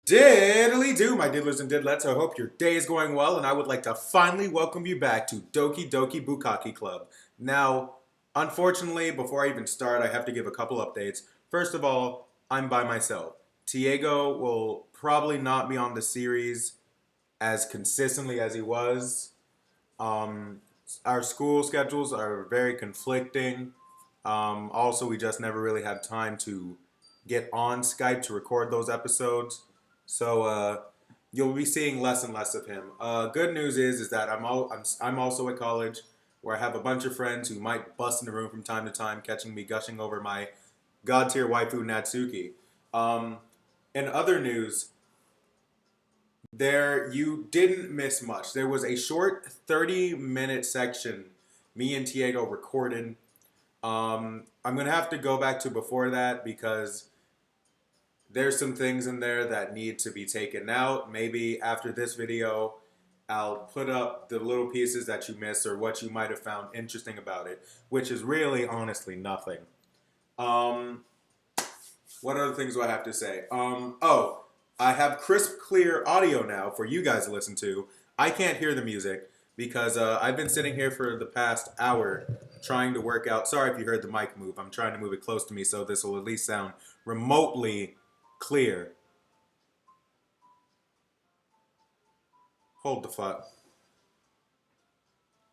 Diddly do, my diddlers and diddlettes. I hope your day is going well, and I would like to finally welcome you back to Doki Doki Bukkake Club. Now, unfortunately, before I even start, I have to give a couple updates. First of all, I'm by myself. Tiego will probably not be on the series as consistently as he was. Um, our school schedules are very conflicting. Also, we just never really had time to get on Skype to record those episodes. So you'll be seeing less and less of him. Good news is that I'm also at college where I have a bunch of friends who might bust in the room from time to time, catching me gushing over my god tier waifu Natsuki. Um, in other news, there you didn't miss much. There was a short 30-minute section me and Tiego recorded. I'm gonna have to go back to before that because there's some things in there that need to be taken out. Maybe after this video, I'll put up the little pieces that you missed or what you might have found interesting about it, which is really honestly nothing. Um, what other things do I have to say? Oh, I have crisp, clear audio now for you guys to listen to. I can't hear the music because I've been sitting here for the past hour trying to work out. Sorry if you heard the mic move. I'm trying to move it close to me so this will at least sound remotely clear. Hold the fuck.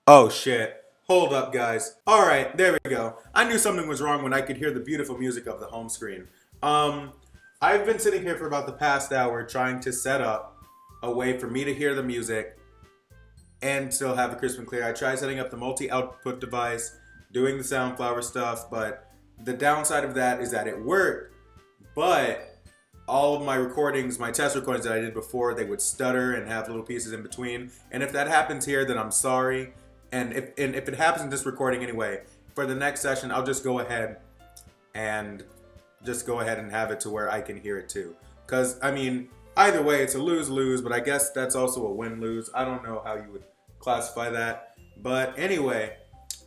Oh shit. Hold up, guys. Alright, there we go. I knew something was wrong when I could hear the beautiful music of the home screen. Um, I've been sitting here for about the past hour trying to set up a way for me to hear the music and still have it crisp and clear. I tried setting up the multi-output device, doing the Soundflower stuff, but the downside of that is that it worked, but all of my recordings, my test recordings that I did before, they would stutter and have little pieces in between. And if that happens here, then I'm sorry. And if it happens in this recording anyway, for the next session, I'll just go ahead and have it to where I can hear it too. Because, I mean, either way, it's a lose-lose, but I guess that's also a win-lose. I don't know how you would classify that. But anyway,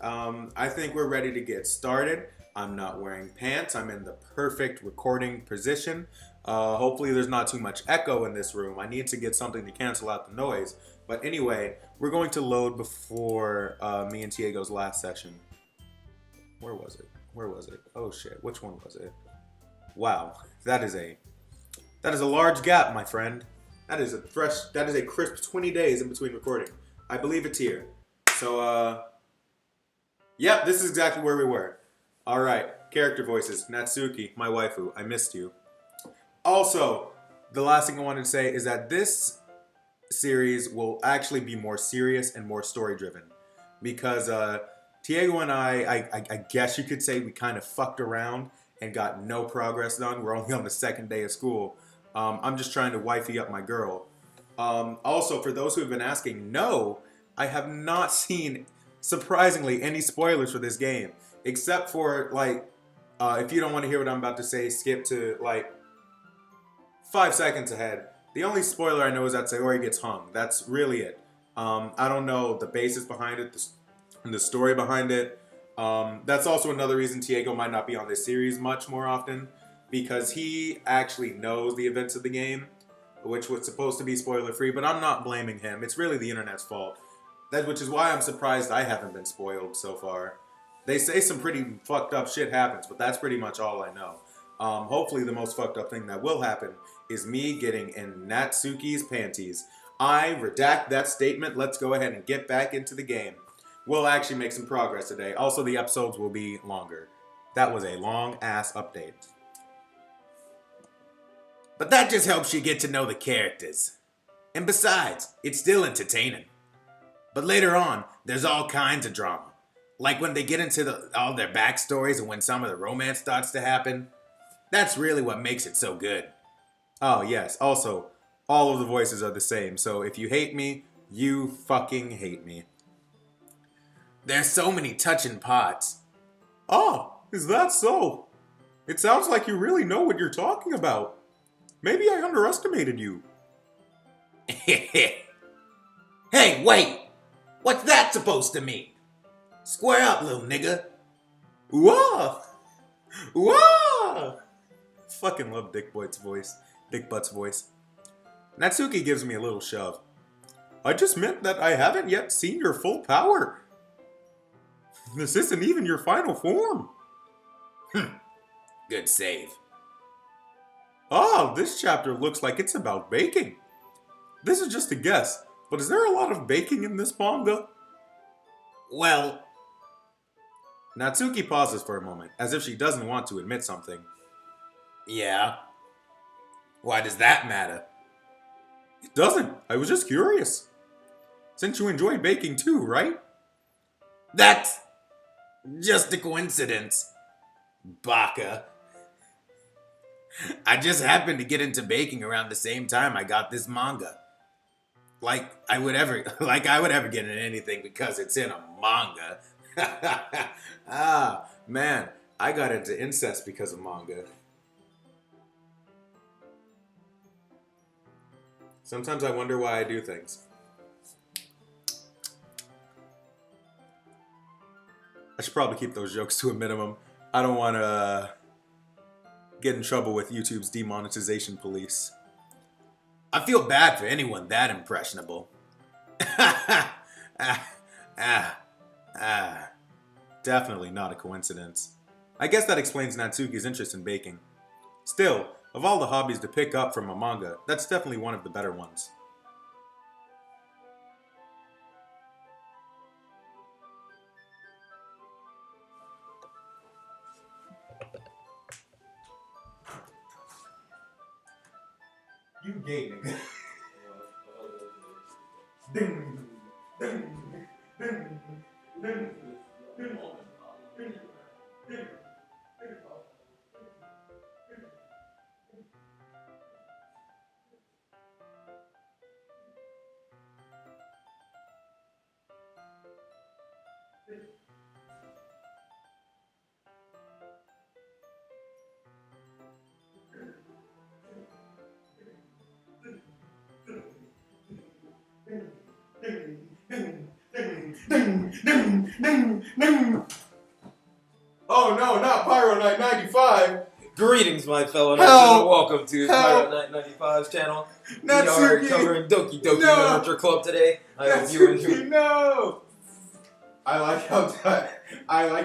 I think we're ready to get started. I'm not wearing pants. I'm in the perfect recording position. Hopefully there's not too much echo in this room. I need to get something to cancel out the noise. But anyway, we're going to load before me and Tiego's last session. Where was it? Where was it? Oh shit, which one was it? Wow, that is a large gap, my friend. That is a crisp 20 days in between recording. I believe it's here. So yep, this is exactly where we were. All right, character voices. Natsuki, my waifu, I missed you. Also, the last thing I wanted to say is that this series will actually be more serious and more story driven because Tiego and I guess you could say we kind of fucked around and got no progress done. We're only on the second day of school. I'm just trying to wifey up my girl. Also, for those who have been asking, no, I have not seen, surprisingly, any spoilers for this game. Except for, like, if you don't want to hear what I'm about to say, skip to, like, 5 seconds ahead. The only spoiler I know is that Sayori gets hung. That's really it. I don't know the basis behind it, the story behind it. That's also another reason Tiego might not be on this series much more often, because he actually knows the events of the game, which was supposed to be spoiler-free, but I'm not blaming him. It's really the internet's fault. Which is why I'm surprised I haven't been spoiled so far. They say some pretty fucked up shit happens, but that's pretty much all I know. Hopefully the most fucked up thing that will happen is me getting in Natsuki's panties. I redact that statement. Let's go ahead and get back into the game. We'll actually make some progress today. Also, the episodes will be longer. That was a long-ass update. But that just helps you get to know the characters. And besides, it's still entertaining. But later on, there's all kinds of drama. Like when they get into all their backstories and when some of the romance starts to happen. That's really what makes it so good. Oh yes, also, all of the voices are the same, so if you hate me, you fucking hate me. There's so many touching parts. Oh, is that so? It sounds like you really know what you're talking about. Maybe I underestimated you. Hey, wait! What's that supposed to mean? Square up, little nigga. Whoa! Whoa! Fucking love Dick Butt's voice. Natsuki gives me a little shove. I just meant that I haven't yet seen your full power. This isn't even your final form. Good save. Ah, this chapter looks like it's about baking. This is just a guess, but is there a lot of baking in this manga? Well, Natsuki pauses for a moment, as if she doesn't want to admit something. yeah. Why does that matter? It doesn't. I was just curious. Since you enjoy baking too, right? That's just a coincidence, Baka. I just happened to get into baking around the same time I got this manga. Like I would ever get into anything because it's in a manga. Ah, man, I got into incest because of manga. Sometimes I wonder why I do things. I should probably keep those jokes to a minimum. I don't want to get in trouble with YouTube's demonetization police. I feel bad for anyone that impressionable. Definitely not a coincidence. I guess that explains Natsuki's interest in baking. Still, of all the hobbies to pick up from a manga, that's definitely one of the better ones. You gay nigga. Ding, ding, ding, ding, ding, ding. Oh no, not Pyro Night 95! Greetings, my fellow nerds, Help! and welcome to Help! Pirate Night 95's channel. Natsuki! We are covering Doki Doki No! Literature Club today. I hope you enjoy. Natsuki, no! I like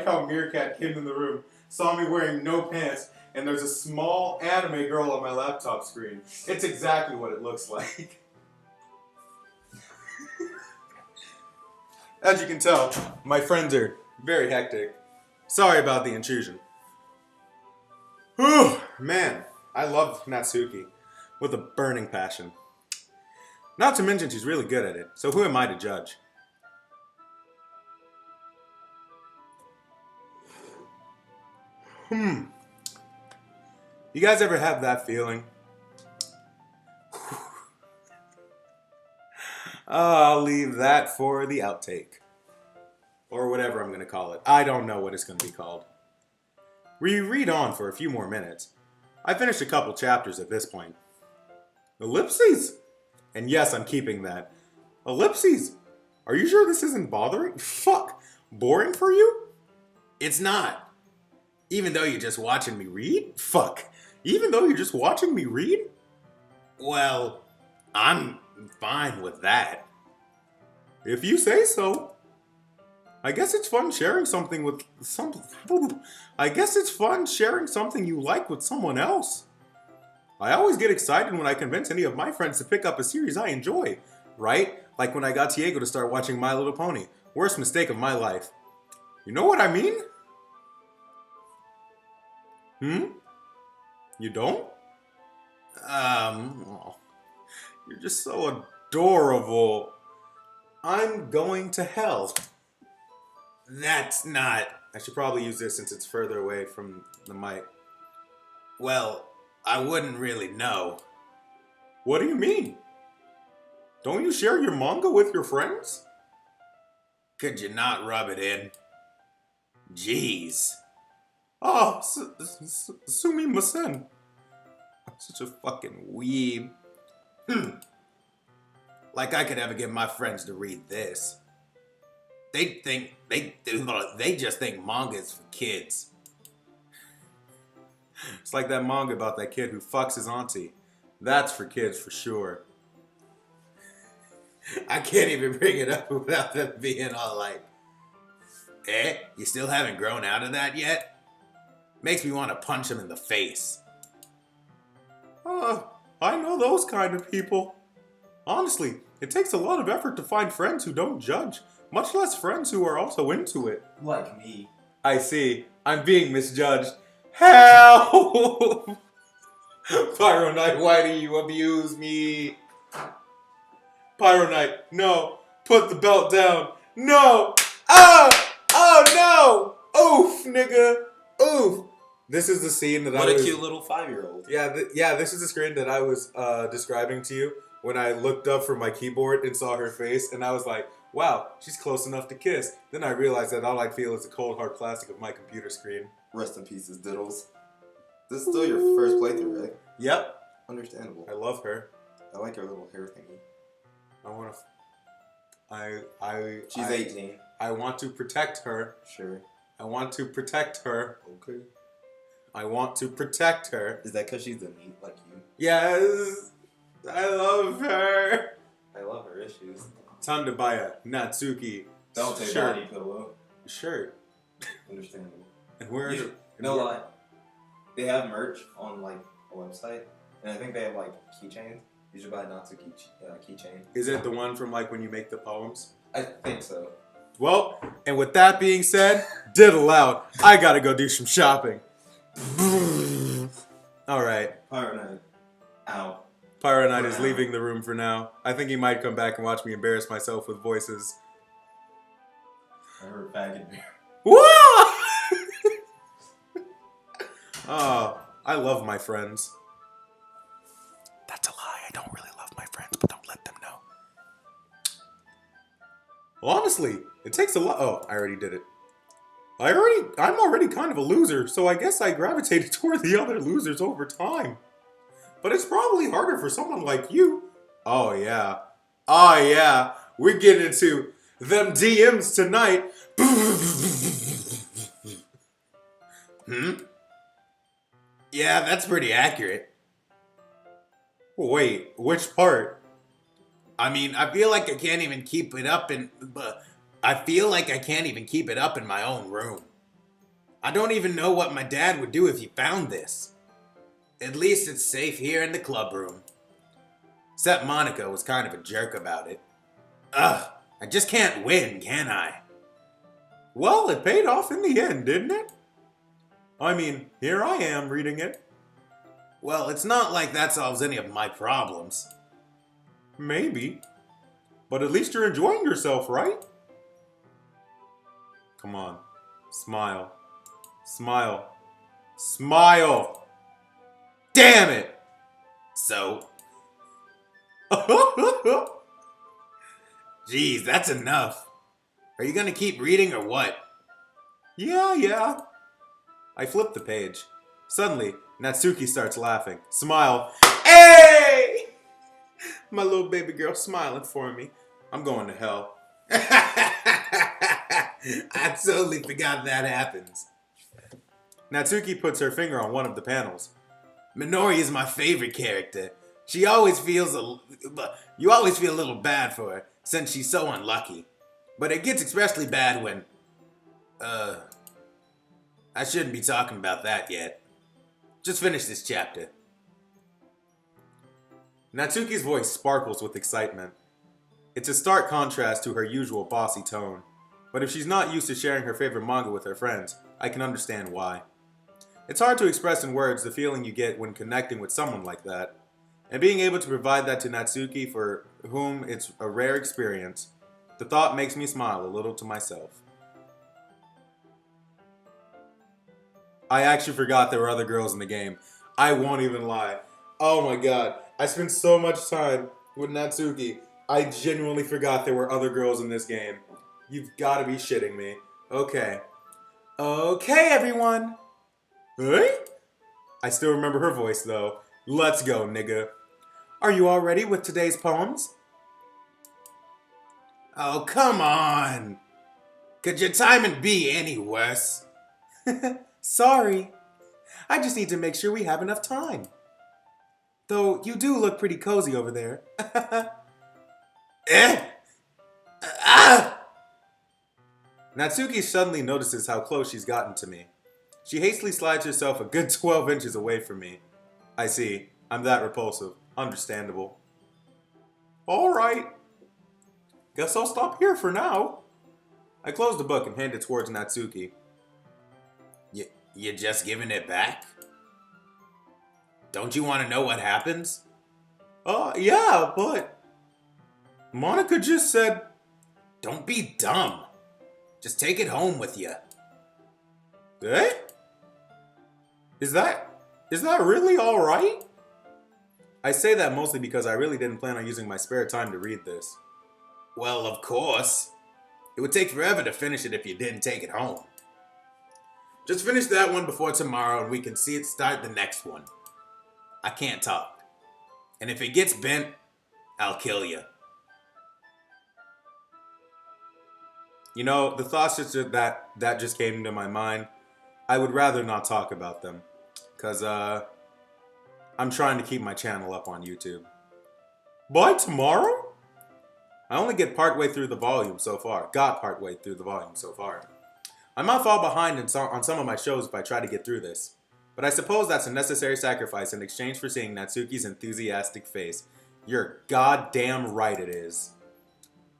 how Meerkat came in the room, saw me wearing no pants, and there's a small anime girl on my laptop screen. It's exactly what it looks like. As you can tell, my friends are very hectic. Sorry about the intrusion. Whew, man, I love Natsuki with a burning passion. Not to mention she's really good at it, so who am I to judge? You guys ever have that feeling? I'll leave that for the outtake. Or whatever I'm going to call it. I don't know what it's going to be called. We read on for a few more minutes. I finished a couple chapters at this point. Ellipses? And yes, I'm keeping that. Ellipses? Are you sure this isn't bothering? Fuck. Boring for you? It's not. Even though you're just watching me read? Fuck. Even though you're just watching me read? Well, I'm fine with that. If you say so. I guess it's fun sharing something with I guess it's fun sharing something you like with someone else. I always get excited when I convince any of my friends to pick up a series I enjoy, right? Like when I got Tiego to start watching My Little Pony. Worst mistake of my life. You know what I mean? You don't? Oh, you're just so adorable. I'm going to hell. That's not... I should probably use this since it's further away from the mic. Well, I wouldn't really know. What do you mean? Don't you share your manga with your friends? Could you not rub it in? Jeez. Oh, sumimasen. I'm such a fucking weeb. Like I could ever get my friends to read this. They just think manga is for kids. It's like that manga about that kid who fucks his auntie. That's for kids for sure. I can't even bring it up without them being all like, you still haven't grown out of that yet? Makes me want to punch him in the face. I know those kind of people. Honestly, it takes a lot of effort to find friends who don't judge, much less friends who are also into it. Like me. I see. I'm being misjudged. Help! Pyro Knight, why do you abuse me? Pyro Knight, no. Put the belt down. No! Ah! Oh no! Oof, nigga. Oof. This is the scene that What I a was... cute little 5-year-old. Yeah, this is the screen that I was describing to you when I looked up from my keyboard and saw her face, and I was like, wow, she's close enough to kiss. Then I realized that all I feel is a cold hard plastic of my computer screen. Rest in pieces, Diddles. This is still your first playthrough, right? Yep. Understandable. I love her. I like your little hair thingy. I want to... She's 18. I want to protect her. Sure. I want to protect her. Okay. I want to protect her. Is that because she's a neat like you? Yes! I love her! I love her issues. Time to buy a Natsuki Don't say shirt. body pillow. Shirt. Understandable. And where is You- it? No lie. They have merch on like a website, and I think they have like keychains. You should buy a Natsuki keychain. Is it the one from like when you make the poems? I think so. Well, and with that being said, diddle out. I gotta go do some shopping. Alright. Pyro Knight. Out. Pyro Knight is For now. leaving the room for now. I think he might come back and watch me embarrass myself with voices. I heard faggot bear. Whoa! Oh, I love my friends. That's a lie. I don't really love my friends, but don't let them know. Well, honestly, it takes a lot. Oh, I already did it. I'm already kind of a loser, so I guess I gravitated toward the other losers over time. But it's probably harder for someone like you. Oh, yeah. Oh, yeah. We're getting into them DMs tonight. Yeah, that's pretty accurate. Wait, which part? I mean, I feel like I can't even keep it up in my own room. I don't even know what my dad would do if he found this. At least it's safe here in the club room. Except Monica was kind of a jerk about it. Ugh, I just can't win, can I? Well, it paid off in the end, didn't it? I mean, here I am reading it. Well, it's not like that solves any of my problems. Maybe. But at least you're enjoying yourself, right? Come on. Smile. Smile. Smile! Damn it! So, geez, that's enough. Are you gonna keep reading or what? Yeah. I flip the page. Suddenly, Natsuki starts laughing. Smile. Hey! My little baby girl smiling for me. I'm going to hell. I totally forgot that happens. Natsuki puts her finger on one of the panels. Minori is my favorite character. You always feel a little bad for her since she's so unlucky. But it gets especially bad when, I shouldn't be talking about that yet. Just finish this chapter. Natsuki's voice sparkles with excitement. It's a stark contrast to her usual bossy tone. But if she's not used to sharing her favorite manga with her friends, I can understand why. It's hard to express in words the feeling you get when connecting with someone like that. And being able to provide that to Natsuki, for whom it's a rare experience, the thought makes me smile a little to myself. I actually forgot there were other girls in the game. I won't even lie. Oh my god. I spent so much time with Natsuki. I genuinely forgot there were other girls in this game. You've got to be shitting me. Okay. Okay, everyone. Hey? I still remember her voice, though. Let's go, nigga. Are you all ready with today's poems? Oh, come on. Could your timing be any worse? Sorry. I just need to make sure we have enough time. Though you do look pretty cozy over there. Natsuki suddenly notices how close she's gotten to me. She hastily slides herself a good 12 inches away from me. I see. I'm that repulsive. Understandable. Alright. Guess I'll stop here for now. I close the book and hand it towards Natsuki. You just giving it back? Don't you want to know what happens? Yeah, but... Monica just said... Don't be dumb. Just take it home with you. Eh? Is that really alright? I say that mostly because I really didn't plan on using my spare time to read this. Well, of course. It would take forever to finish it if you didn't take it home. Just finish that one before tomorrow and we can see it start the next one. I can't talk. And if it gets bent, I'll kill you. You know, the thoughts that just came into my mind, I would rather not talk about them. Because, I'm trying to keep my channel up on YouTube. By tomorrow? I only get partway through the volume so far. Got partway through the volume so far. I might fall behind on some of my shows if I try to get through this. But I suppose that's a necessary sacrifice in exchange for seeing Natsuki's enthusiastic face. You're goddamn right it is.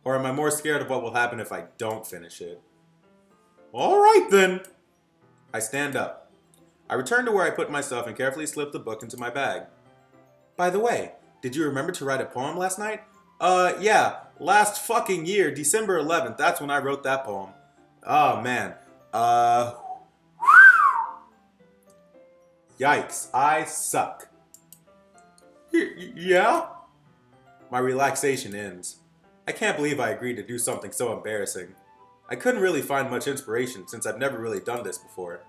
Or am I more scared of what will happen if I don't finish it? Alright then. I stand up. I return to where I put my stuff and carefully slip the book into my bag. By the way, did you remember to write a poem last night? Yeah. Last fucking year, December 11th, that's when I wrote that poem. Oh, man. Yikes, I suck. Yeah? My relaxation ends. I can't believe I agreed to do something so embarrassing. I couldn't really find much inspiration since I've never really done this before.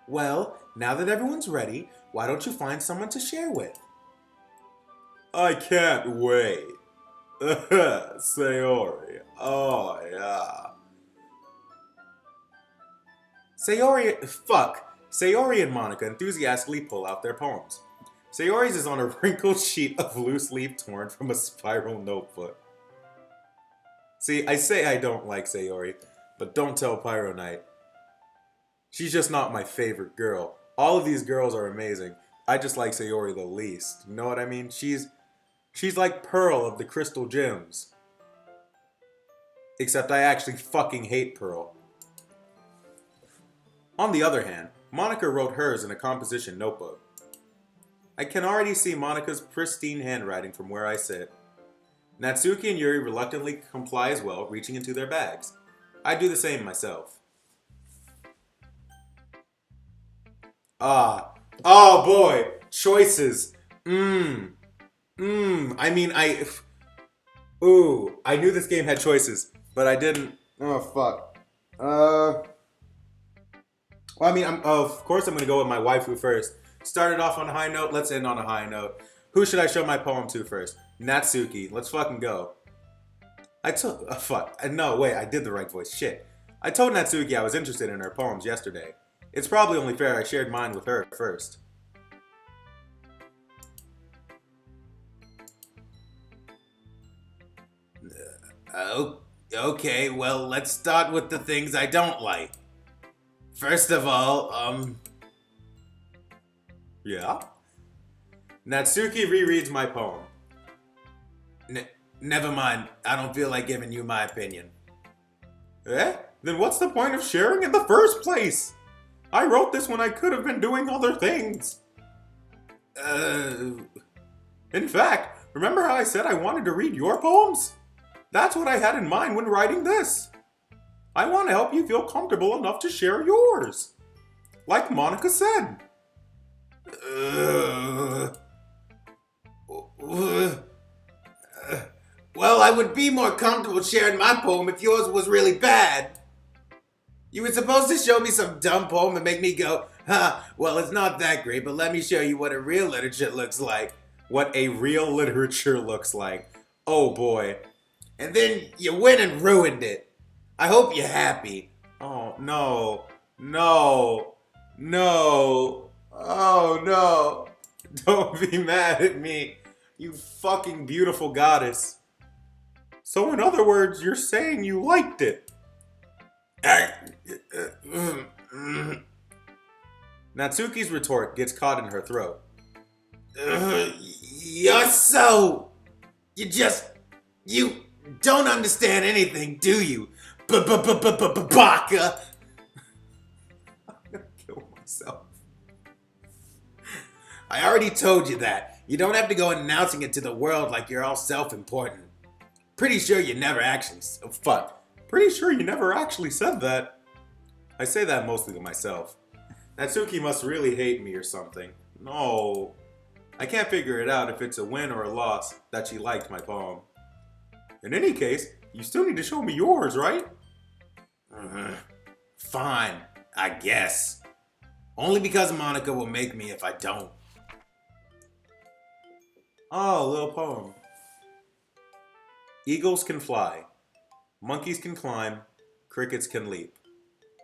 Well, now that everyone's ready, why don't you find someone to share with? I can't wait. Sayori. Oh, yeah. Sayori and Monica enthusiastically pull out their poems. Sayori's is on a wrinkled sheet of loose leaf torn from a spiral notebook. See, I say I don't like Sayori, but don't tell Pyro Knight. She's just not my favorite girl. All of these girls are amazing. I just like Sayori the least. You know what I mean? She's like Pearl of the Crystal Gems. Except I actually fucking hate Pearl. On the other hand, Monica wrote hers in a composition notebook. I can already see Monica's pristine handwriting from where I sit. Natsuki and Yuri reluctantly comply as well, reaching into their bags. I do the same myself. Oh boy, choices. I knew this game had choices, but I didn't. Oh fuck. Of course I'm gonna go with my waifu first. Started off on a high note, let's end on a high note. Who should I show my poem to first? Natsuki. Let's fucking go. I did the right voice. Shit. I told Natsuki I was interested in her poems yesterday. It's probably only fair I shared mine with her first. Okay, well, let's start with the things I don't like. First of all, Yeah? Natsuki rereads my poem. Never mind. I don't feel like giving you my opinion. Eh? Then what's the point of sharing in the first place? I wrote this when I could have been doing other things. In fact, remember how I said I wanted to read your poems? That's what I had in mind when writing this. I want to help you feel comfortable enough to share yours. Like Monica said. Well, I would be more comfortable sharing my poem if yours was really bad. You were supposed to show me some dumb poem and make me go, well, it's not that great, but let me show you what a real literature looks like. What a real literature looks like. Oh boy. And then you went and ruined it. I hope you're happy. Oh, no. No. No. Oh, no. Don't be mad at me, you fucking beautiful goddess. So in other words, you're saying you liked it. Natsuki's retort gets caught in her throat. You're so... You don't understand anything, do you? Baka! I'm gonna kill myself. I already told you that. You don't have to go announcing it to the world like you're all self-important. Pretty sure you never actually... Pretty sure you never actually said that. I say that mostly to myself. Natsuki must really hate me or something. No. I can't figure it out if it's a win or a loss that she liked my poem. In any case, you still need to show me yours, right? Fine, I guess. Only because Monica will make me if I don't. Oh, a little poem. Eagles can fly. Monkeys can climb. Crickets can leap.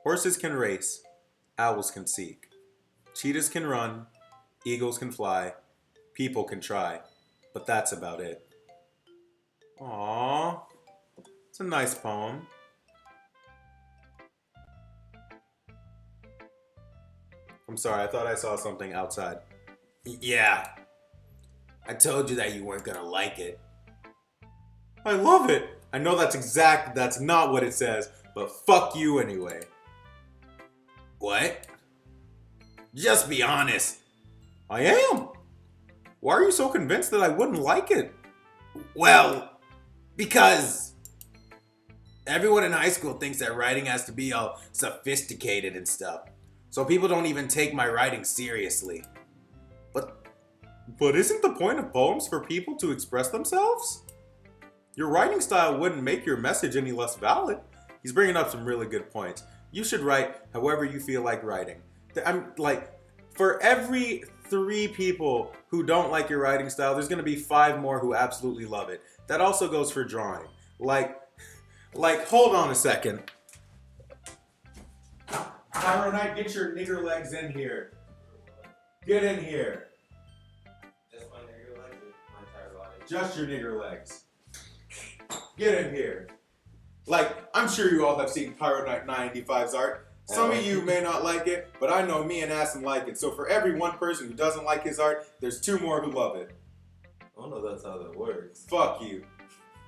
Horses can race. Owls can seek. Cheetahs can run. Eagles can fly. People can try. But that's about it. Aww. It's a nice poem. I'm sorry, I thought I saw something outside. Yeah. I told you that you weren't gonna like it. I love it! I know that's not what it says, but fuck you anyway. What? Just be honest. I am! Why are you so convinced that I wouldn't like it? Well, because everyone in high school thinks that writing has to be all sophisticated and stuff. So people don't even take my writing seriously. But isn't the point of poems for people to express themselves? Your writing style wouldn't make your message any less valid. He's bringing up some really good points. You should write however you feel like writing. I'm like, for every 3 people who don't like your writing style, there's gonna be 5 more who absolutely love it. That also goes for drawing. Like, hold on a second. Pyro Knight, get your nigger legs in here. Get in here. Just my nigger legs or my entire body? Just your nigger legs. Get in here. Like, I'm sure you all have seen Pyro Knight 995's art. Some of you may not like it, but I know me and Asim like it. So for every 1 person who doesn't like his art, there's 2 more who love it. I don't know if that's how that works. Fuck you.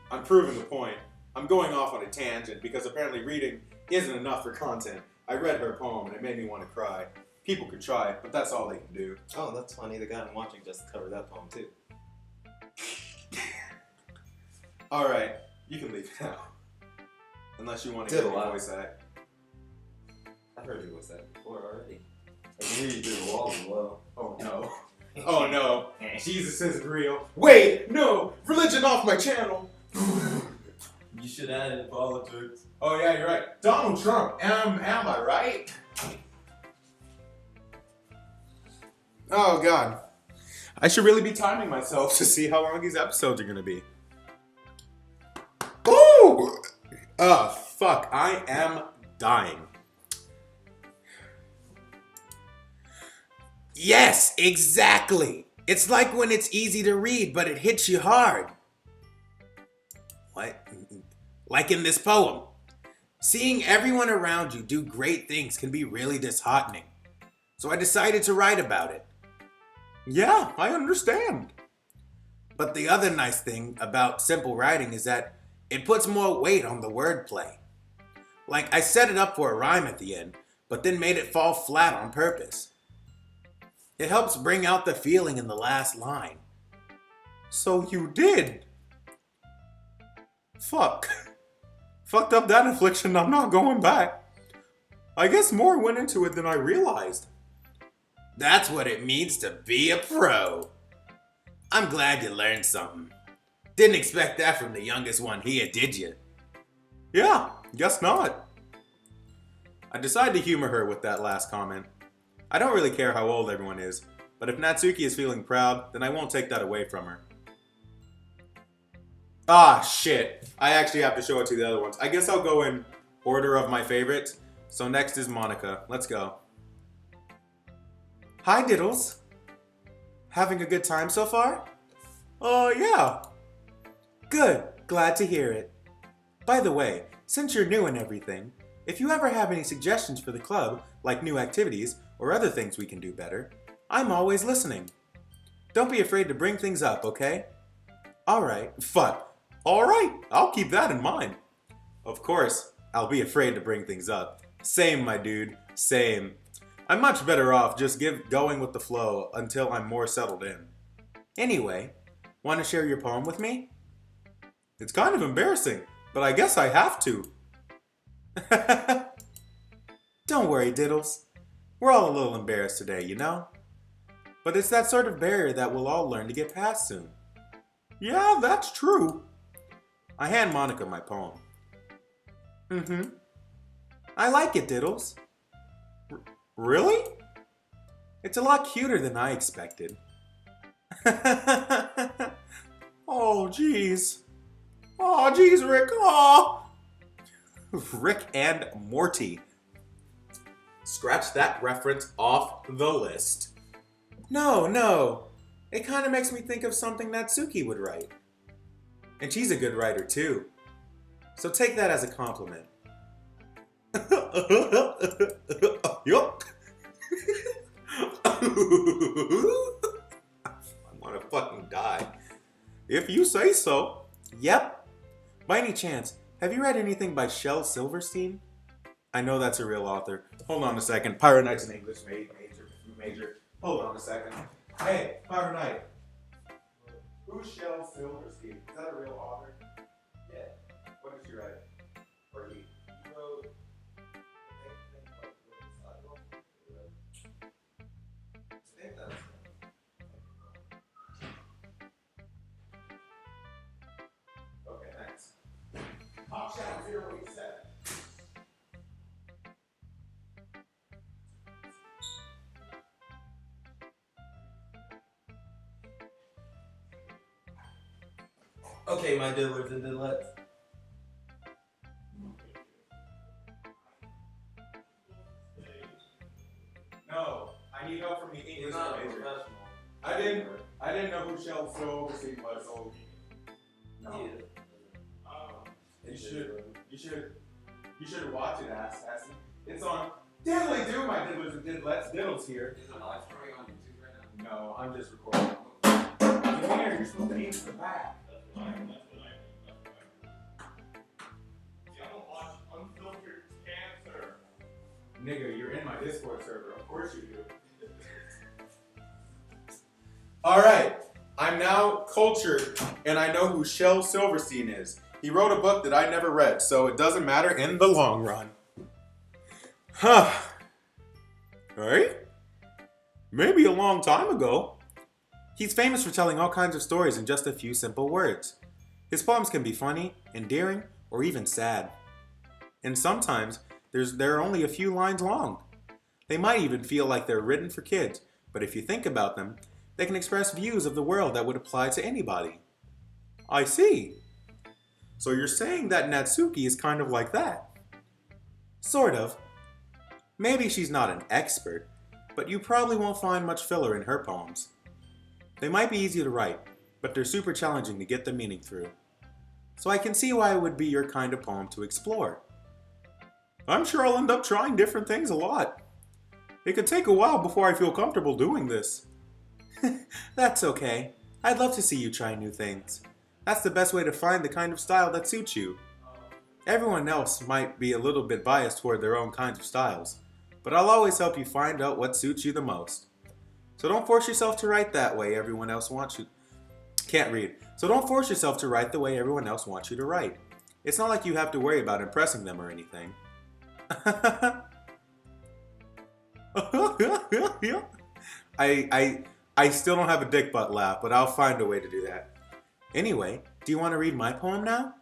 I'm proving the point. I'm going off on a tangent because apparently reading isn't enough for content. I read her poem and it made me want to cry. People could try, but that's all they can do. Oh, that's funny. The guy I'm watching just covered that poem too. Alright, you can leave now. Unless you want to Did get a your lot. voice act. I've heard you was that before already. I knew you did the walls as well. Oh no. Oh no. Jesus isn't real. Wait, no! Religion off my channel! You should add in politics. Oh yeah, you're right. Donald Trump, am I right? Oh god. I should really be timing myself to see how long these episodes are gonna be. Ooh! Fuck. I am dying. Yes, exactly. It's like when it's easy to read, but it hits you hard. What? Like in this poem. Seeing everyone around you do great things can be really disheartening. So I decided to write about it. Yeah, I understand. But the other nice thing about simple writing is that it puts more weight on the wordplay. Like, I set it up for a rhyme at the end, but then made it fall flat on purpose. It helps bring out the feeling in the last line. So you did. Fuck. Fucked up that affliction, I'm not going back. I guess more went into it than I realized. That's what it means to be a pro. I'm glad you learned something. Didn't expect that from the youngest one here, did you? Yeah, guess not. I decided to humor her with that last comment. I don't really care how old everyone is, but if Natsuki is feeling proud, then I won't take that away from her. Ah, shit. I actually have to show it to the other ones. I guess I'll go in order of my favorites. So next is Monica. Let's go. Hi, Diddles. Having a good time so far? Yeah. Good. Glad to hear it. By the way, since you're new and everything, if you ever have any suggestions for the club, like new activities or other things we can do better, I'm always listening. Don't be afraid to bring things up, okay? Alright, fun. Alright, I'll keep that in mind. Of course, I'll be afraid to bring things up. Same, my dude, same. I'm much better off just going with the flow until I'm more settled in. Anyway, want to share your poem with me? It's kind of embarrassing, but I guess I have to. Don't worry, Diddles. We're all a little embarrassed today, you know? But it's that sort of barrier that we'll all learn to get past soon. Yeah, that's true. I hand Monica my poem. I like it, Diddles. Really? It's a lot cuter than I expected. Oh, jeez. Oh, jeez, Rick. Oh. Rick and Morty. Scratch that reference off the list. No. It kind of makes me think of something that Suki would write. And she's a good writer, too. So take that as a compliment. Yup. I want to fucking die. If you say so. Yep. By any chance, have you read anything by Shel Silverstein? I know that's a real author. Hold on a second. Pyro Knight's an English major. Hold on a second. Hey, Pyro Knight. Who's Shel Silverstein? Is that a real author? Yeah. What did she write? Or he? He wrote... I think that's... Okay, thanks. Hot Shot 087. Okay, my diddlers and diddlettes. No, I need help from the English He's not a major. professional. I didn't know who Shel Silverstein was, so No. you should watch it, ass. It's on Diddly Do, my diddlers and diddlettes. Diddles here. Is it live streaming on YouTube right now? No, I'm just recording. Come here, you're supposed to aim to the back. Nigga, you're in my Discord server. Of course you do. Alright, I'm now cultured and I know who Shel Silverstein is. He wrote a book that I never read, so it doesn't matter in the long run. Huh. Right? Maybe a long time ago. He's famous for telling all kinds of stories in just a few simple words. His poems can be funny, endearing, or even sad. And sometimes, they're only a few lines long. They might even feel like they're written for kids, but if you think about them, they can express views of the world that would apply to anybody. I see. So you're saying that Natsuki is kind of like that? Sort of. Maybe she's not an expert, but you probably won't find much filler in her poems. They might be easy to write, but they're super challenging to get the meaning through. So I can see why it would be your kind of poem to explore. I'm sure I'll end up trying different things a lot. It could take a while before I feel comfortable doing this. That's okay. I'd love to see you try new things. That's the best way to find the kind of style that suits you. Everyone else might be a little bit biased toward their own kinds of styles, but I'll always help you find out what suits you the most. So don't force yourself to write that way everyone else wants you. Can't read. So don't force yourself to write the way everyone else wants you to write. It's not like you have to worry about impressing them or anything. I still don't have a dick butt laugh, but I'll find a way to do that. Anyway, do you want to read my poem now?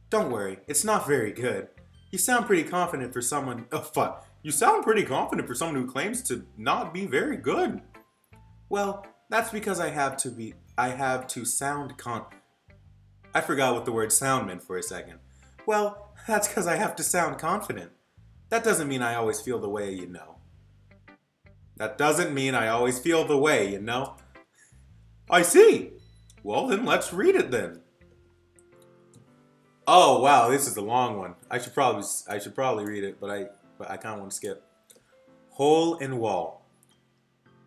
Don't worry, it's not very good. You sound pretty confident for someone. Oh fuck! You sound pretty confident for someone who claims to not be very good. Well, that's because I have to sound I forgot what the word sound meant for a second. Well, that's because I have to sound confident. That doesn't mean I always feel the way you know. I see. Well, then let's read it then. Oh wow, this is a long one. I should probably read it, but I kind of want to skip. Hole in wall.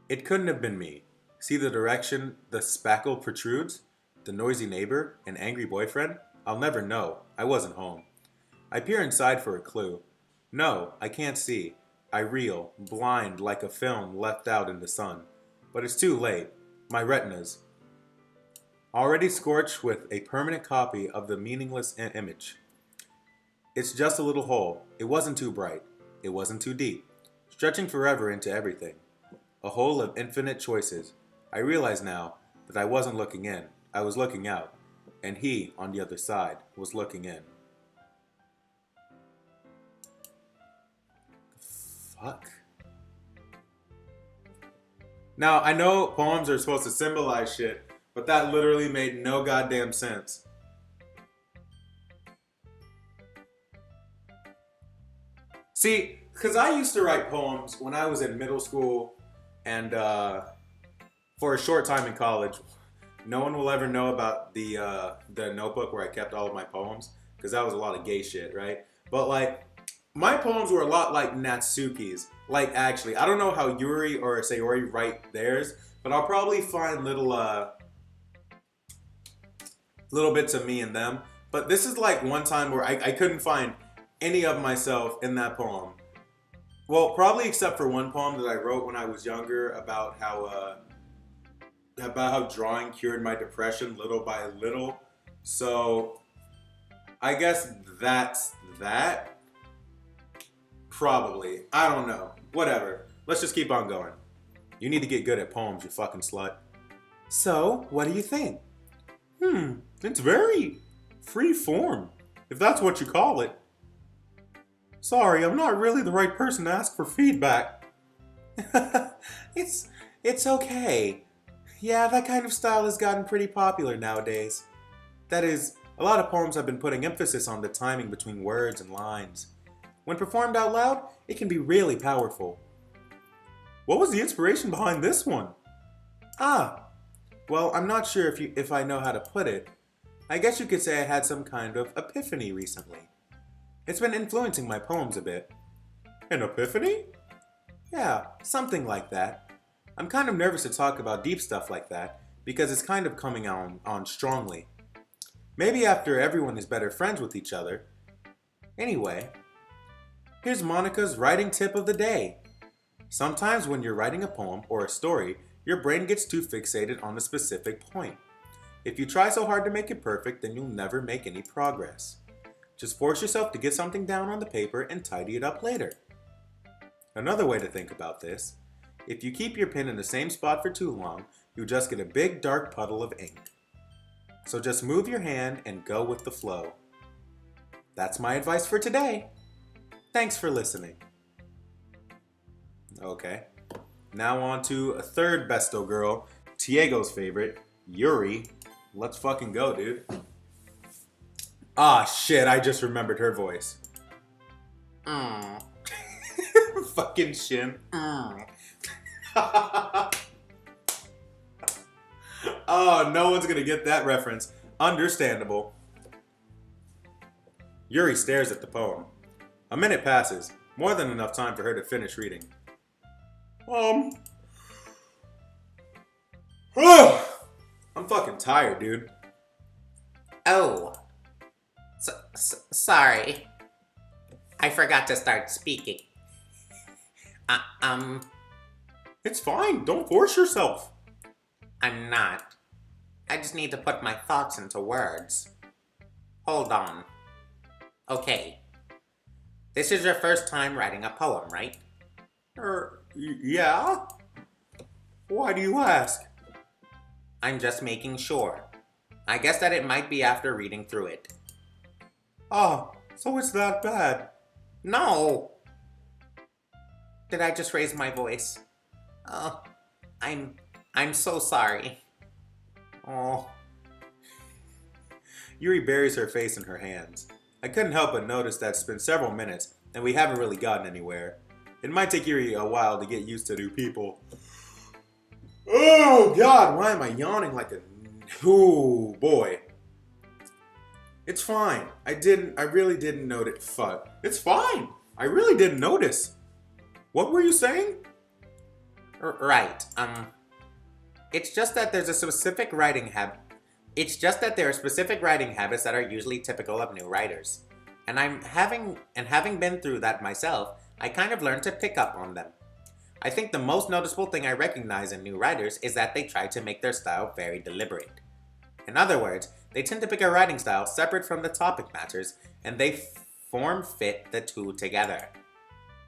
It couldn't have been me. See the direction the spackle protrudes? The noisy neighbor? An angry boyfriend? I'll never know. I wasn't home. I peer inside for a clue. No, I can't see. I reel, blind like a film left out in the sun. But it's too late. My retinas. Already scorched with a permanent copy of the meaningless image. It's just a little hole. It wasn't too bright. It wasn't too deep. Stretching forever into everything. A hole of infinite choices. I realize now that I wasn't looking in. I was looking out. And he, on the other side, was looking in. Fuck. Now, I know poems are supposed to symbolize shit, but that literally made no goddamn sense. See, because I used to write poems when I was in middle school and for a short time in college. No one will ever know about the notebook where I kept all of my poems, because that was a lot of gay shit, right? But like, my poems were a lot like Natsuki's. Like, actually, I don't know how Yuri or Sayori write theirs, but I'll probably find little bits of me in them. But this is like one time where I couldn't find any of myself in that poem. Well, probably except for one poem that I wrote when I was younger about how drawing cured my depression little by little. So I guess that's that. Probably. I don't know. Whatever. Let's just keep on going. You need to get good at poems, you fucking slut. So, what do you think? It's very free form, if that's what you call it. Sorry, I'm not really the right person to ask for feedback. It's okay. Yeah, that kind of style has gotten pretty popular nowadays. That is, a lot of poems have been putting emphasis on the timing between words and lines. When performed out loud, it can be really powerful. What was the inspiration behind this one? Well, I'm not sure if I know how to put it. I guess you could say I had some kind of epiphany recently. It's been influencing my poems a bit. An epiphany? Yeah, something like that. I'm kind of nervous to talk about deep stuff like that, because it's kind of coming on strongly. Maybe after everyone is better friends with each other. Anyway, here's Monica's writing tip of the day. Sometimes when you're writing a poem or a story, your brain gets too fixated on a specific point. If you try so hard to make it perfect, then you'll never make any progress. Just force yourself to get something down on the paper and tidy it up later. Another way to think about this, if you keep your pen in the same spot for too long, you'll just get a big dark puddle of ink. So just move your hand and go with the flow. That's my advice for today. Thanks for listening. Okay, now on to a third besto girl, Tiego's favorite, Yuri. Let's fucking go, dude. Ah, shit, I just remembered her voice. Fucking Shin. Oh, no one's gonna get that reference. Understandable. Yuri stares at the poem. A minute passes, more than enough time for her to finish reading. I'm fucking tired, dude. Oh. Sorry. I forgot to start speaking. It's fine, don't force yourself. I'm not. I just need to put my thoughts into words. Hold on. Okay. This is your first time writing a poem, right? Yeah? Why do you ask? I'm just making sure. I guess that it might be after reading through it. Oh, so it's that bad? No! Did I just raise my voice? Oh, I'm so sorry. Oh. Yuri buries her face in her hands. I couldn't help but notice that it's been several minutes, and we haven't really gotten anywhere. It might take Yuri a while to get used to new people. Oh, God, why am I yawning like a... Oh, boy. It's fine. I really didn't notice. Fuck. It's fine. I really didn't notice. What were you saying? Right. It's just that there's a specific writing habit. It's just that there are specific writing habits that are usually typical of new writers. And having been through that myself, I kind of learned to pick up on them. I think the most noticeable thing I recognize in new writers is that they try to make their style very deliberate. In other words, they tend to pick a writing style separate from the topic matters, and they form fit the two together.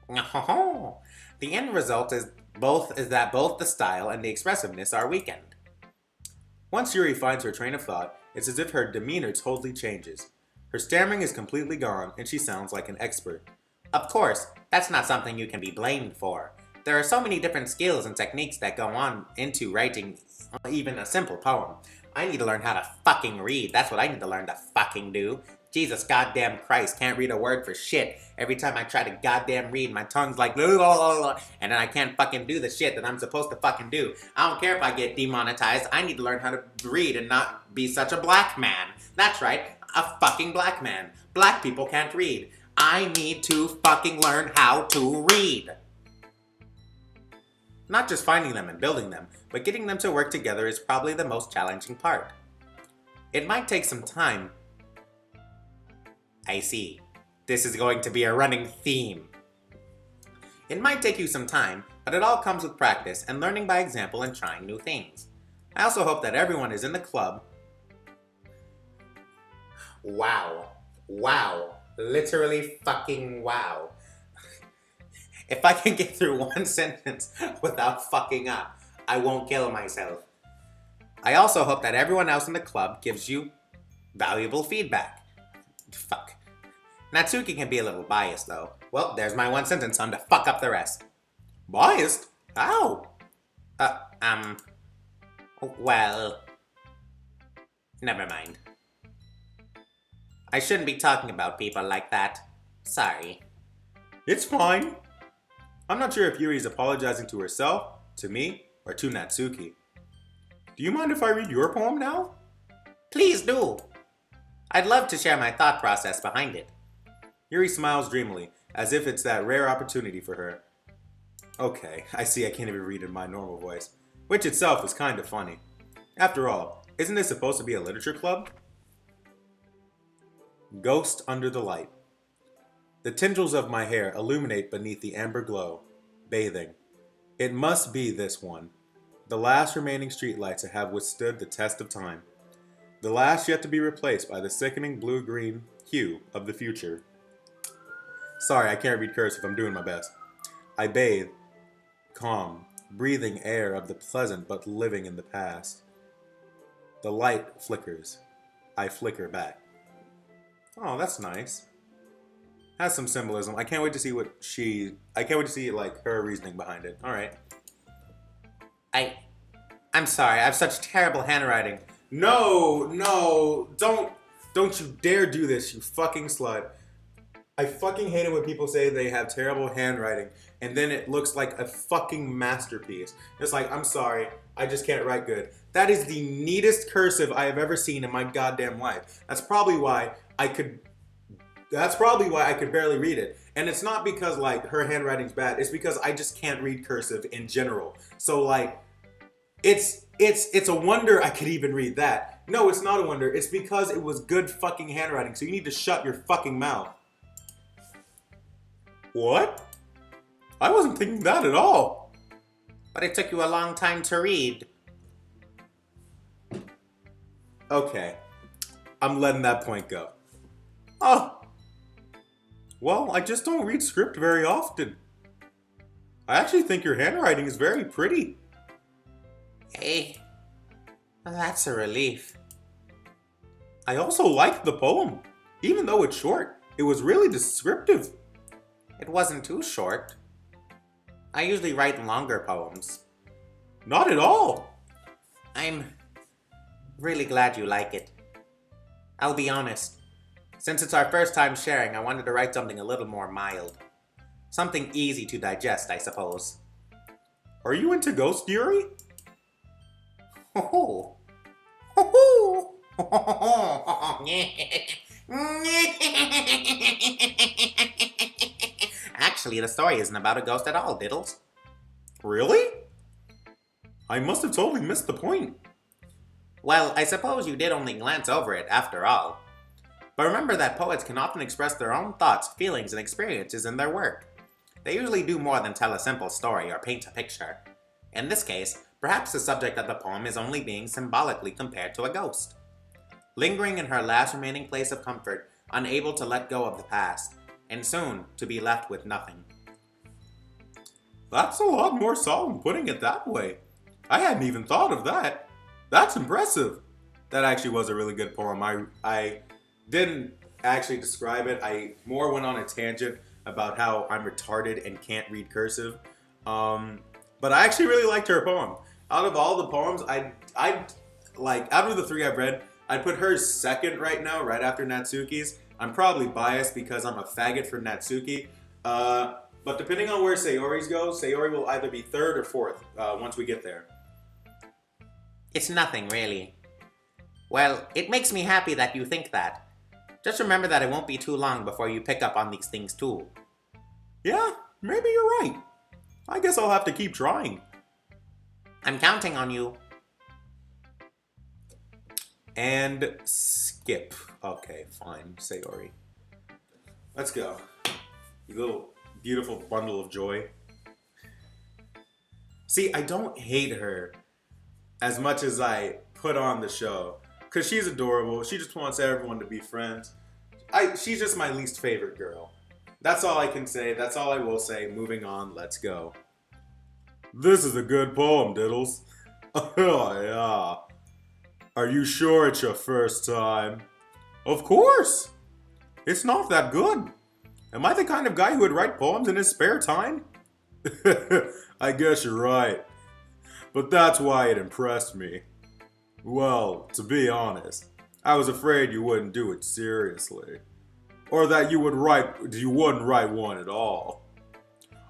The end result is that both the style and the expressiveness are weakened. Once Yuri finds her train of thought, it's as if her demeanor totally changes. Her stammering is completely gone, and she sounds like an expert. Of course, that's not something you can be blamed for. There are so many different skills and techniques that go on into writing even a simple poem. I need to learn how to fucking read. That's what I need to learn to fucking do. Jesus goddamn Christ, can't read a word for shit. Every time I try to goddamn read, my tongue's like blah, blah, blah, blah, and then I can't fucking do the shit that I'm supposed to fucking do. I don't care if I get demonetized. I need to learn how to read and not be such a black man. That's right, a fucking black man. Black people can't read. I need to fucking learn how to read. Not just finding them and building them, but getting them to work together is probably the most challenging part. It might take some time. I see. This is going to be a running theme. It might take you some time, but it all comes with practice and learning by example and trying new things. I also hope that everyone is in the club. Wow. Wow. Literally fucking wow. If I can get through one sentence without fucking up, I won't kill myself. I also hope that everyone else in the club gives you valuable feedback. Fuck. Natsuki can be a little biased though. Well, there's my one sentence on to fuck up the rest. Biased? How? Well, never mind. I shouldn't be talking about people like that. Sorry. It's fine. I'm not sure if Yuri's apologizing to herself, to me, or to Natsuki. Do you mind if I read your poem now? Please do. I'd love to share my thought process behind it. Yuri smiles dreamily, as if it's that rare opportunity for her. Okay, I see I can't even read in my normal voice, which itself is kind of funny. After all, isn't this supposed to be a literature club? Ghost under the light. The tendrils of my hair illuminate beneath the amber glow, bathing. It must be this one, the last remaining streetlights that have withstood the test of time. The last yet to be replaced by the sickening blue-green hue of the future. Sorry, I can't read cursive, I'm doing my best. I bathe, calm, breathing air of the pleasant but living in the past. The light flickers. I flicker back. Oh, that's nice. Has some symbolism. I can't wait to see like her reasoning behind it. Alright. I'm sorry, I have such terrible handwriting. No, don't you dare do this, you fucking slut. I fucking hate it when people say they have terrible handwriting and then it looks like a fucking masterpiece. It's like, I'm sorry, I just can't write good. That is the neatest cursive I have ever seen in my goddamn life. That's probably why I could barely read it. And it's not because like her handwriting's bad, it's because I just can't read cursive in general. So like, it's a wonder I could even read that. No, it's not a wonder. It's because it was good fucking handwriting. So you need to shut your fucking mouth. What? I wasn't thinking that at all. But it took you a long time to read. Okay. I'm letting that point go. Oh. Well, I just don't read script very often. I actually think your handwriting is very pretty. Hey, that's a relief. I also liked the poem. Even though it's short, it was really descriptive. It wasn't too short. I usually write longer poems. Not at all. I'm really glad you like it. I'll be honest. Since it's our first time sharing, I wanted to write something a little more mild. Something easy to digest, I suppose. Are you into Ghost Yuri? Ho ho! Ho ho! Actually, the story isn't about a ghost at all, Diddles. Really? I must have totally missed the point. Well, I suppose you did only glance over it after all. But remember that poets can often express their own thoughts, feelings, and experiences in their work. They usually do more than tell a simple story or paint a picture. In this case, perhaps the subject of the poem is only being symbolically compared to a ghost. Lingering in her last remaining place of comfort, unable to let go of the past, and soon to be left with nothing. That's a lot more solemn putting it that way. I hadn't even thought of that. That's impressive. That actually was a really good poem. I didn't actually describe it. I more went on a tangent about how I'm retarded and can't read cursive. But I actually really liked her poem. Out of all the poems, I'd like, out of the three I've read, I'd put hers second right now, right after Natsuki's. I'm probably biased because I'm a faggot for Natsuki. But depending on where Sayori's goes, Sayori will either be third or fourth once we get there. It's nothing, really. Well, it makes me happy that you think that. Just remember that it won't be too long before you pick up on these things too. Yeah, maybe you're right. I guess I'll have to keep trying. I'm counting on you. And skip. Okay, fine, Sayori. Let's go. You little beautiful bundle of joy. See, I don't hate her as much as I put on the show. Because she's adorable. She just wants everyone to be friends. She's just my least favorite girl. That's all I can say. That's all I will say. Moving on. Let's go. This is a good poem, Diddles. Oh, yeah. Are you sure it's your first time? Of course. It's not that good. Am I the kind of guy who would write poems in his spare time? I guess you're right. But that's why it impressed me. Well, to be honest, I was afraid you wouldn't do it seriously. Or that you wouldn't write one at all.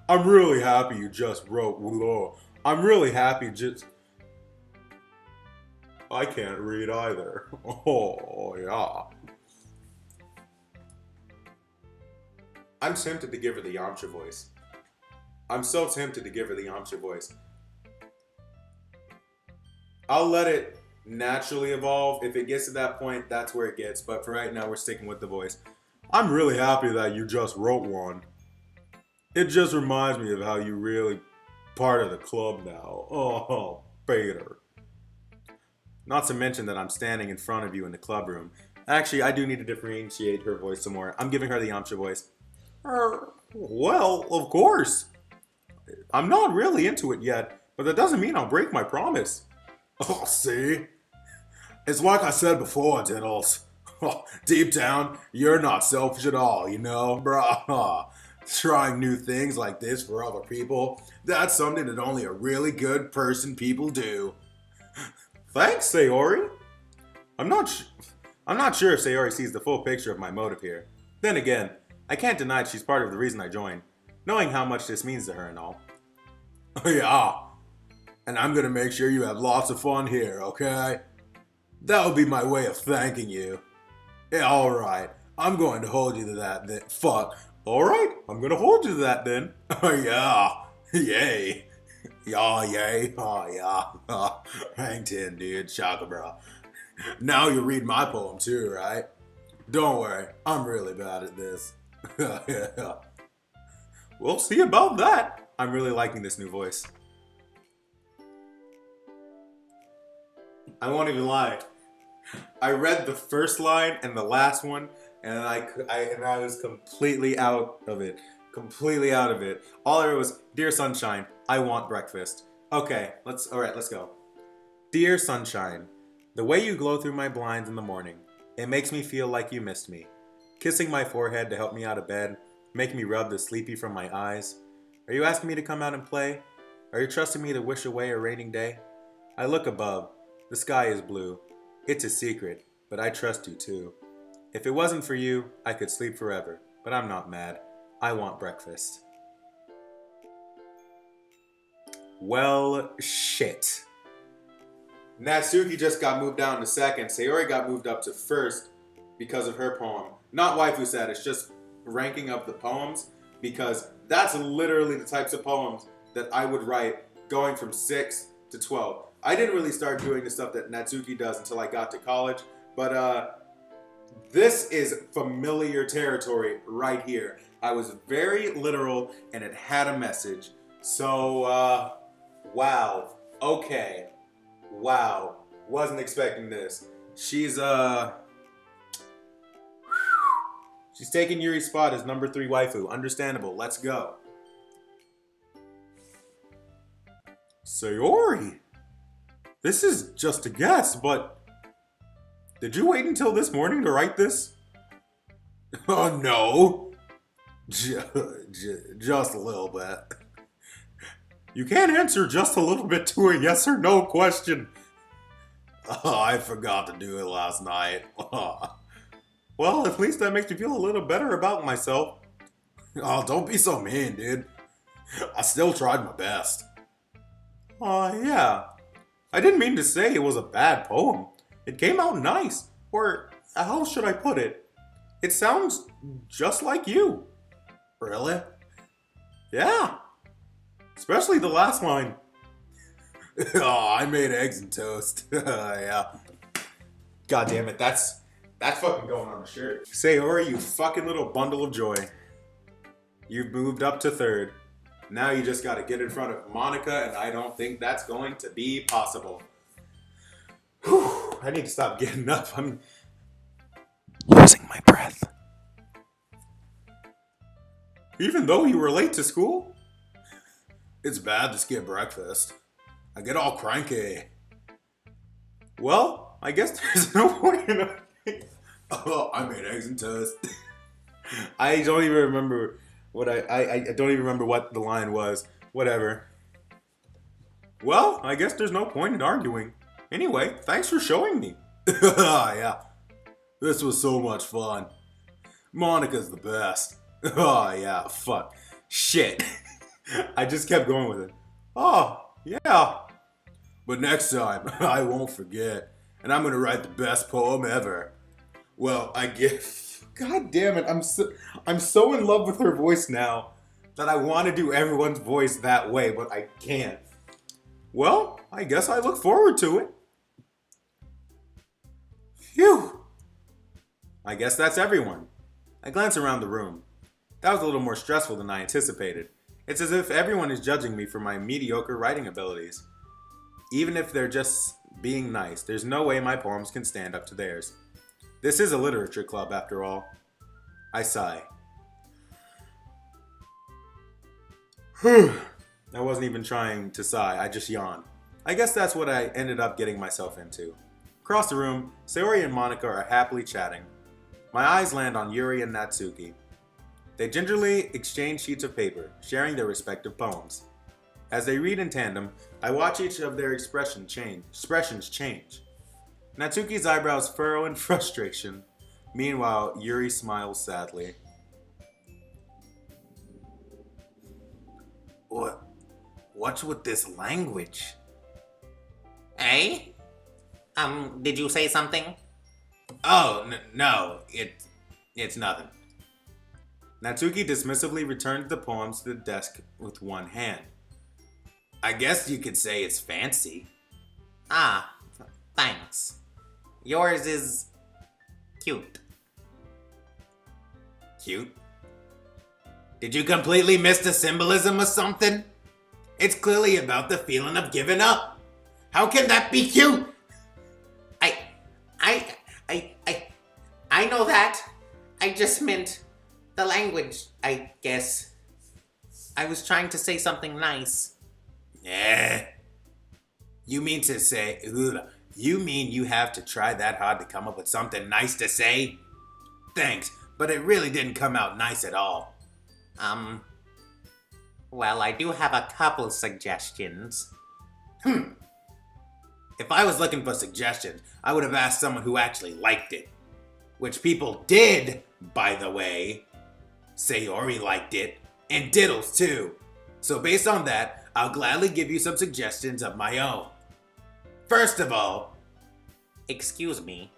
I'm really happy you just wrote. I'm really happy I can't read either. Oh, yeah. I'm tempted to give her the Yamcha voice. I'm so tempted to give her the Yamcha voice. I'll let it naturally evolve. If it gets to that point, that's where it gets. But for right now, we're sticking with the voice. I'm really happy that you just wrote one. It just reminds me of how you really part of the club now. Oh, Peter. Not to mention that I'm standing in front of you in the club room. Actually, I do need to differentiate her voice some more. I'm giving her the Yamcha voice. Well, of course. I'm not really into it yet, but that doesn't mean I'll break my promise. Oh, see? It's like I said before, Diddles. Deep down, you're not selfish at all, you know, bruh. Trying new things like this for other people, that's something that only a really good people do. Thanks, Sayori. I'm not sure if Sayori sees the full picture of my motive here. Then again, I can't deny she's part of the reason I joined, knowing how much this means to her and all. Yeah, and I'm gonna make sure you have lots of fun here, okay? That'll be my way of thanking you. Yeah, alright, I'm going to hold you to that then. Fuck. Alright, I'm gonna hold you to that then. Oh yeah, yay. Yeah, yay, oh yeah. Hang 10, dude, shaka bro. Now you read my poem too, right? Don't worry, I'm really bad at this. Yeah. We'll see about that. I'm really liking this new voice. I won't even lie. I read the first line and the last one, and I was completely out of it. Completely out of it. All I read was, "Dear Sunshine, I want breakfast." Okay, let's go. Dear Sunshine, the way you glow through my blinds in the morning, it makes me feel like you missed me. Kissing my forehead to help me out of bed, making me rub the sleepy from my eyes. Are you asking me to come out and play? Are you trusting me to wish away a raining day? I look above. The sky is blue. It's a secret, but I trust you too. If it wasn't for you, I could sleep forever, but I'm not mad. I want breakfast. Well, shit. Natsuki just got moved down to second. Sayori got moved up to first. because of her poem. Not waifu status, just ranking of the poems, because that's literally the types of poems that I would write going from 6 to 12. I didn't really start doing the stuff that Natsuki does until I got to college, but this is familiar territory right here. I was very literal and it had a message. So, wow. Okay. Wow. Wasn't expecting this. She's taking Yuri's spot as number 3 waifu. Understandable. Let's go. Sayori. This is just a guess, but did you wait until this morning to write this? Oh, no. Just a little bit. You can't answer just a little bit to a yes or no question. Oh, I forgot to do it last night. Well, at least that makes me feel a little better about myself. Oh, don't be so mean, dude. I still tried my best. Yeah. I didn't mean to say it was a bad poem. It came out nice. Or, how should I put it? It sounds just like you. Really? Yeah. Especially the last line. Oh, I made eggs and toast. Yeah. God damn it, that's fucking going on the shirt. Sayori, you fucking little bundle of joy. You've moved up to 3rd. Now you just gotta get in front of Monica, and I don't think that's going to be possible. Whew, I need to stop getting up. I'm losing my breath. Even though you were late to school? It's bad to skip breakfast. I get all cranky. Well, I guess there's no point in it. Oh, I made eggs and toast. I don't even remember what I don't even remember what the line was. Whatever. Well, I guess there's no point in arguing. Anyway, thanks for showing me. Yeah. This was so much fun. Monica's the best. Oh, yeah, fuck. Shit. I just kept going with it. Oh, yeah. But next time, I won't forget. And I'm gonna write the best poem ever. Well, I guess... God damn it, I'm so in love with her voice now that I want to do everyone's voice that way, but I can't. Well, I guess I look forward to it. Phew. I guess that's everyone. I glance around the room. That was a little more stressful than I anticipated. It's as if everyone is judging me for my mediocre writing abilities. Even if they're just being nice, there's no way my poems can stand up to theirs. This is a literature club, after all. I sigh. I wasn't even trying to sigh, I just yawned. I guess that's what I ended up getting myself into. Across the room, Sayori and Monica are happily chatting. My eyes land on Yuri and Natsuki. They gingerly exchange sheets of paper, sharing their respective poems. As they read in tandem, I watch each of their expressions change. Natsuki's eyebrows furrow in frustration. Meanwhile, Yuri smiles sadly. What's with this language? Eh? Did you say something? Oh, no, it's nothing. Natsuki dismissively returned the poems to the desk with one hand. I guess you could say it's fancy. Ah, thanks. Yours is cute. Cute? Did you completely miss the symbolism or something? It's clearly about the feeling of giving up. How can that be cute? I know that. I just meant the language, I guess. I was trying to say something nice. You mean to say, you mean you have to try that hard to come up with something nice to say? Thanks, but it really didn't come out nice at all. Well, I do have a couple suggestions. If I was looking for suggestions, I would have asked someone who actually liked it. Which people did, by the way. Sayori liked it, and Diddles too. So based on that, I'll gladly give you some suggestions of my own. First of all, Excuse me.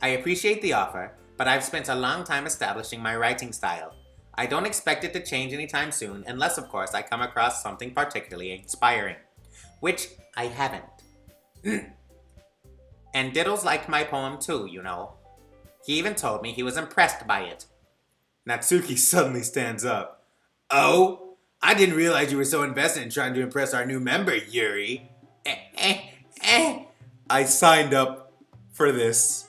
I appreciate the offer, but I've spent a long time establishing my writing style. I don't expect it to change anytime soon, unless, of course, I come across something particularly inspiring. Which I haven't. And Diddles liked my poem too, you know. He even told me he was impressed by it. Natsuki suddenly stands up. Oh? I didn't realize you were so invested in trying to impress our new member, Yuri. I signed up for this.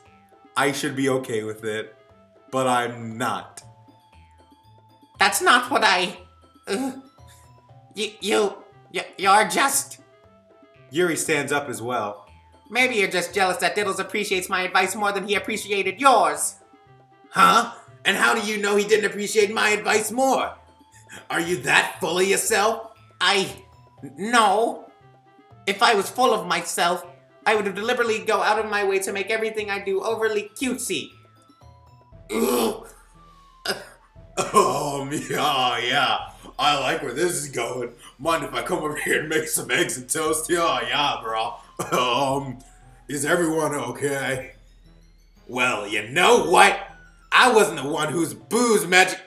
I should be okay with it, but I'm not. That's not what I... You're just... Yuri stands up as well. Maybe you're just jealous that Diddles appreciates my advice more than he appreciated yours. Huh? And how do you know he didn't appreciate my advice more? Are you that full of yourself? No. If I was full of myself, I would deliberately go out of my way to make everything I do overly cutesy. Yeah. I like where this is going. Mind if I come over here and make some eggs and toast? Yeah, bro. Is everyone okay? Well, you know what? I wasn't the one whose booze magic...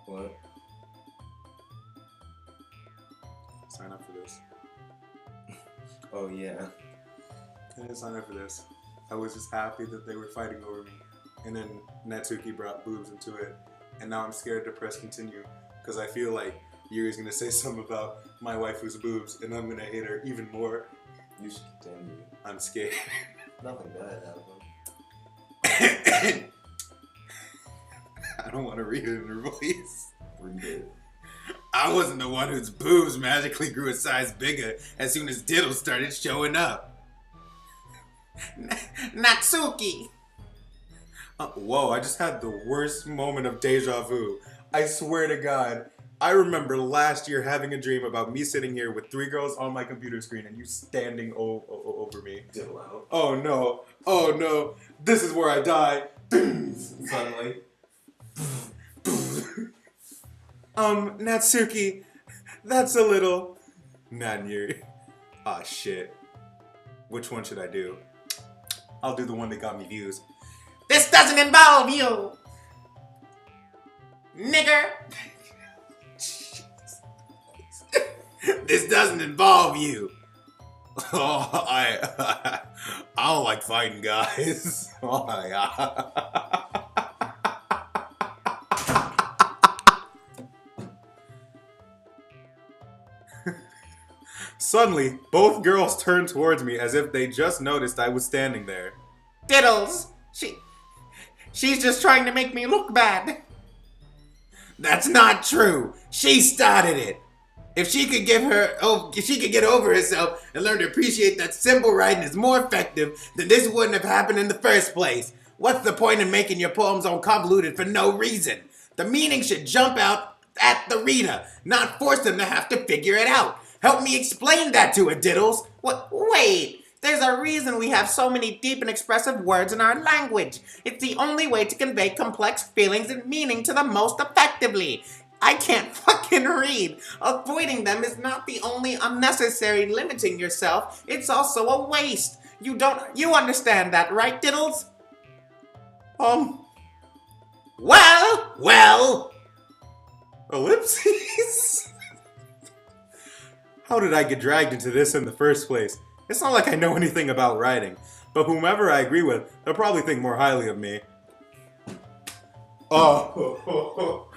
What? Sign up for this. Oh yeah. I didn't sign up for this. I was just happy that they were fighting over me. And then Natsuki brought boobs into it. And now I'm scared to press continue. Because I feel like Yuri's going to say something about my waifu's boobs. And I'm going to hate her even more. You should continue. I'm scared. Nothing bad happened. I don't want to read it in her voice. Read it. I wasn't the one whose boobs magically grew a size bigger as soon as Diddle started showing up. Natsuki! Whoa, I just had the worst moment of deja vu. I swear to God, I remember last year having a dream about me sitting here with 3 girls on my computer screen and you standing over me. Diddle out. Oh no, this is where I die. Suddenly. Natsuki, that's a little... Not Yuri. Aw, shit. Which one should I do? I'll do the one that got me views. This doesn't involve you! Nigger! This doesn't involve you. Oh, I don't like fighting guys. Oh my God. Suddenly, both girls turned towards me as if they just noticed I was standing there. Diddles! She's just trying to make me look bad. That's not true. She started it. If she could get over herself and learn to appreciate that simple writing is more effective, then this wouldn't have happened in the first place. What's the point in making your poems all convoluted for no reason? The meaning should jump out at the reader, not force them to have to figure it out. Help me explain that to her, Diddles. What? Wait! There's a reason we have so many deep and expressive words in our language. It's the only way to convey complex feelings and meaning to the most effectively. I can't fucking read. Avoiding them is not the only unnecessary limiting yourself. It's also a waste. You understand that, right, Diddles? Well. Ellipses? How did I get dragged into this in the first place? It's not like I know anything about writing, but whomever I agree with, they'll probably think more highly of me. Oh,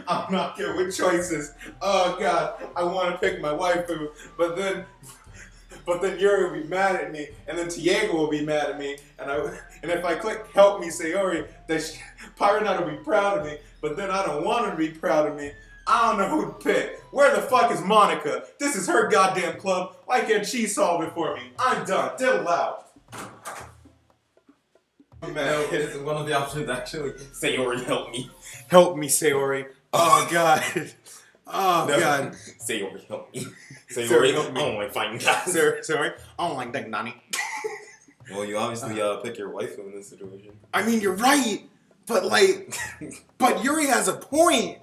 I'm not good with choices. Oh God, I want to pick my waifu, but then Yuri will be mad at me, and then Tiego will be mad at me, and if I click help me Sayori, then Pyronite will be proud of me, but then I don't want her to be proud of me. I don't know who to pick. Where the fuck is Monica? This is her goddamn club. Why can't she solve it for me? I'm done. Diddle out. No, it's one of the options actually. Sayori, help me. Help me, Sayori. Oh God. Oh No. God. Sayori, help me. Sayori, Sayori, help me. I don't like fighting guys. Sayori. I don't like that, Nani. Well, you obviously pick your waifu in this situation. I mean, you're right, but but Yuri has a point.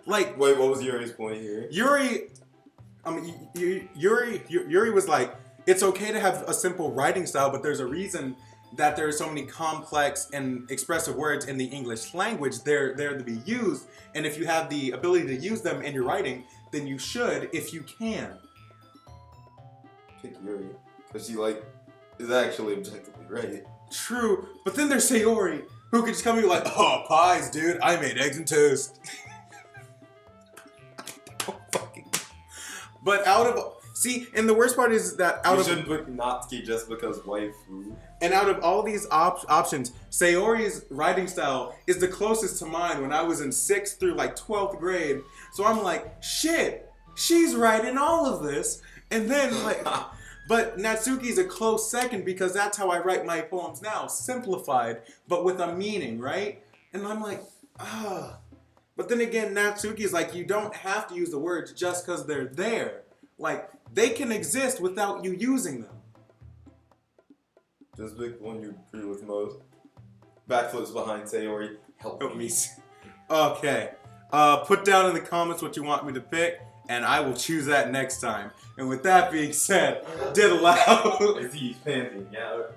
Like, wait, what was Yuri's point here? Yuri was like, it's okay to have a simple writing style, but there's a reason that there are so many complex and expressive words in the English language. They're there to be used, and if you have the ability to use them in your writing, then you should, if you can. Pick Yuri, because she is actually objectively right. True, but then there's Sayori, who could just come and be like, oh, pies, dude, I made eggs and toast. But and the worst part is that You shouldn't put Natsuki just because waifu. And out of all these options, Sayori's writing style is the closest to mine when I was in 6th through 12th grade. So I'm like, shit, she's writing all of this. And then but Natsuki's a close second because that's how I write my poems now, simplified, but with a meaning, right? And I'm like, ah. But then again, Natsuki's like, you don't have to use the words just because they're there. Like, they can exist without you using them. Just pick one you agree with most. Backflips behind Sayori. Help me. Okay. Put down in the comments what you want me to pick, and I will choose that next time. And with that being said, diddle out. Is he panting out?